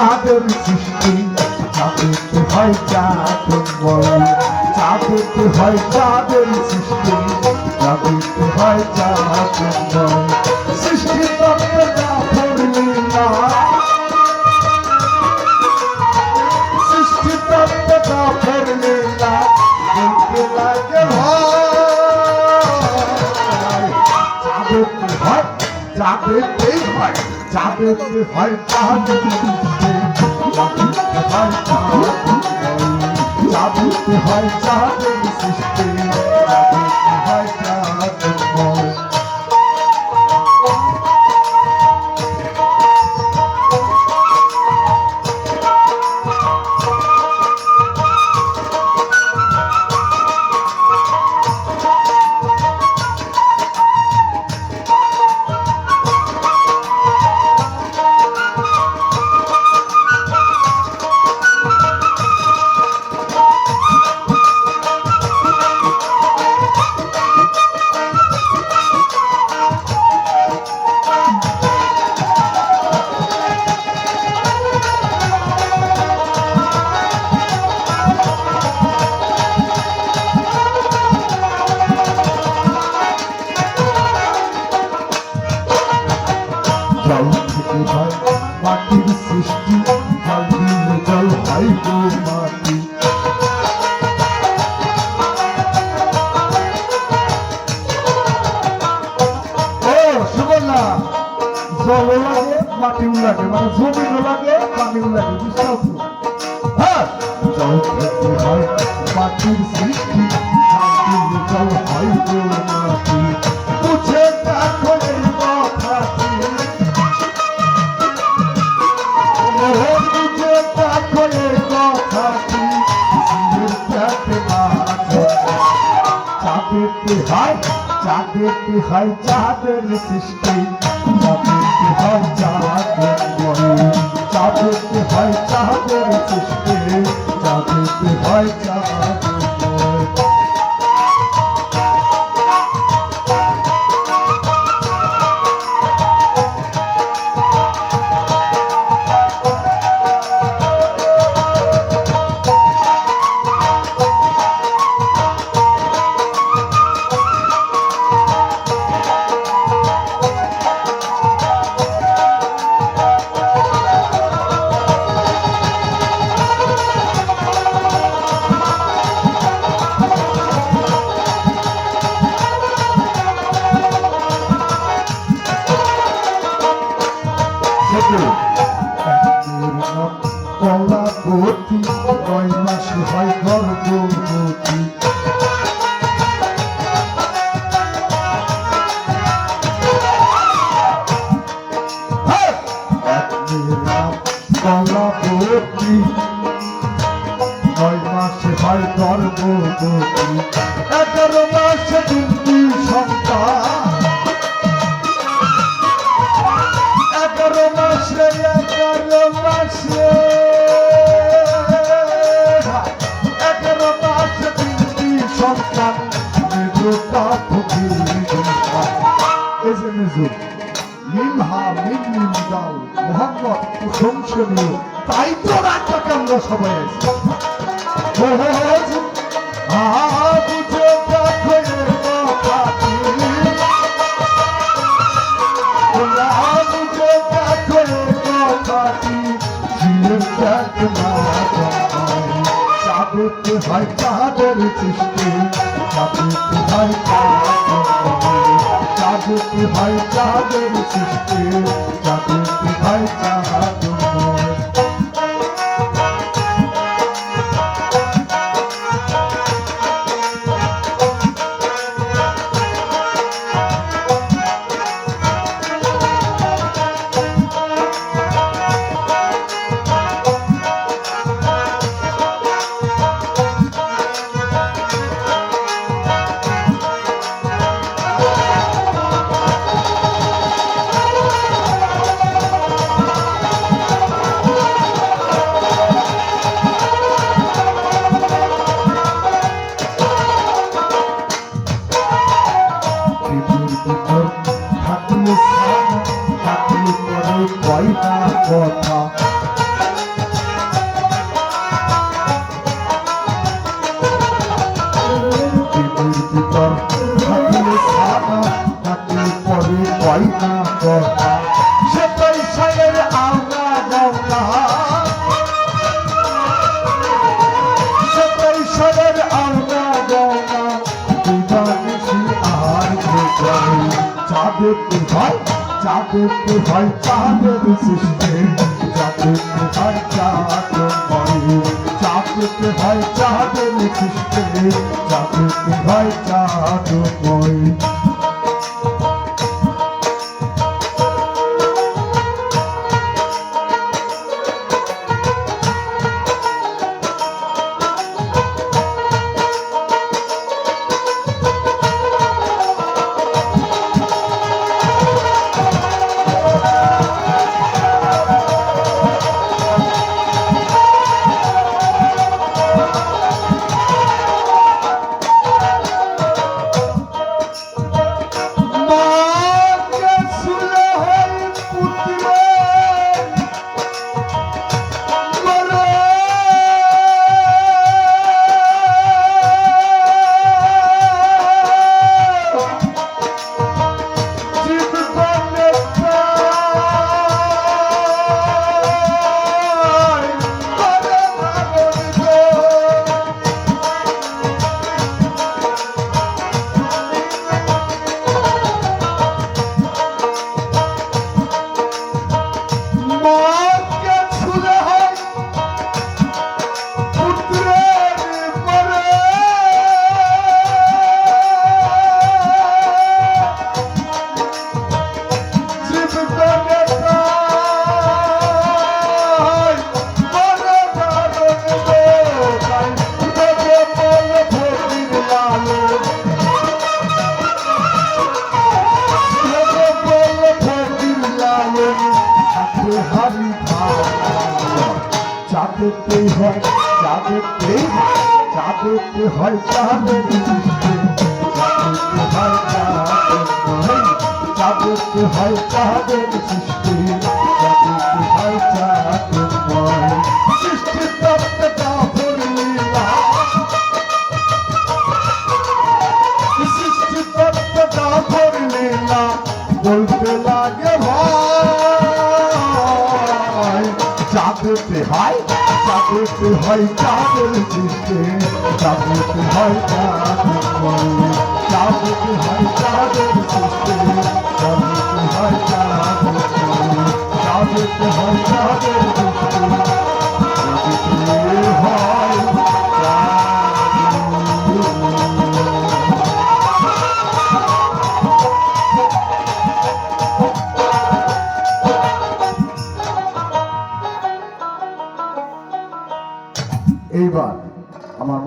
চাঁদের সৃষ্টি চাঁদেতে হয় চাঁদময় চাঁদেতে হয় চাঁদের সৃষ্টি চাঁদেতে হয় চাঁদময় সৃষ্টি তত্ত্বে না পড়লি না সৃষ্টি তত্ত্বে না পড়লি না বলতে লাগে চাঁদেতে হয় চাঁদেতেই হয় চাঁদেতে হয় চাঁদের সৃষ্টি চাঁদেতে হয় চাঁদেতে হয় চাঁদের সৃষ্টি চাঁদেতে হয় চাঁদময় জল থেকে হয় মাটির সৃষ্টি জল দিলে জল হয় গো মাটি ও সুবর্ণা জলও লাগে মাটিও লাগে মানে জমিনও লাগে পানিও লাগে বুঝতে পারছো হ্যাঁ জল থেকে হয় মাটির সৃষ্টি জল দিলে জল হয় গো মাটি বুঝে দেখো এই কথাটি চাঁদেতে হয় চাঁদের সৃষ্টি চাঁদেতে হয় চাঁদময় চাঁদেতে হয় চাঁদের সৃষ্টি চাঁদেতে হয় চাঁদময় কলাবতী ৯ মাসে হয় গর্ভবতী কলাবতী ৯ মাসে হয় গর্ভবতী ১১ মাসে ২টি সন্তান ১১ মাসে ১১ মাসে ১১ মাসে ৩টি সন্তান মেজোটা ফকির এই যে মেজো মিমহা মিম মিম দাও মোহাম্মদ প্রশংসনীয় তাই তো রাখা কেন্দ্র সবাই আছে বুঝে দেখো কথাটি বুঝে দেখো কথাটি চাঁদেতে হয় চাঁদের সৃষ্টি চাঁদেতে হয় চাঁদেতে হয় চাঁদের সৃষ্টি চাঁদেতে হয় চাঁদময় চাঁদেতে হয় চাঁদের সৃষ্টি, চাঁদেতে হয় চাঁদময়, চাঁদেতে হয় চাঁদের সৃষ্টি, চাঁদেতে হয় চাঁদময়। চাঁদেতে হয় চাঁদেতে, চাঁদেতে হয় চাঁদের সৃষ্টি, চাঁদেতে হয় চাঁদময়, চাঁদেতে হয় চাঁদের সৃষ্টি, চাঁদেতে হয় চাঁদময়। সৃষ্টি তত্ত্বটা ভুলিলা, সৃষ্টি তত্ত্বটা ভুলিলা, বলতে লাগে ভাই চাঁদেতে হয়, চাঁদেতে হয় চাঁদের সৃষ্টি, চাঁদেতে হয় চাঁদময়, চাঁদেতে হয় চাঁদের সৃষ্টি, চাঁদেতে হয় চাঁদময়, চাঁদেতে হয় চাঁদের সৃষ্টি, চাঁদেতে হয় চাঁদময়। এইবার আমার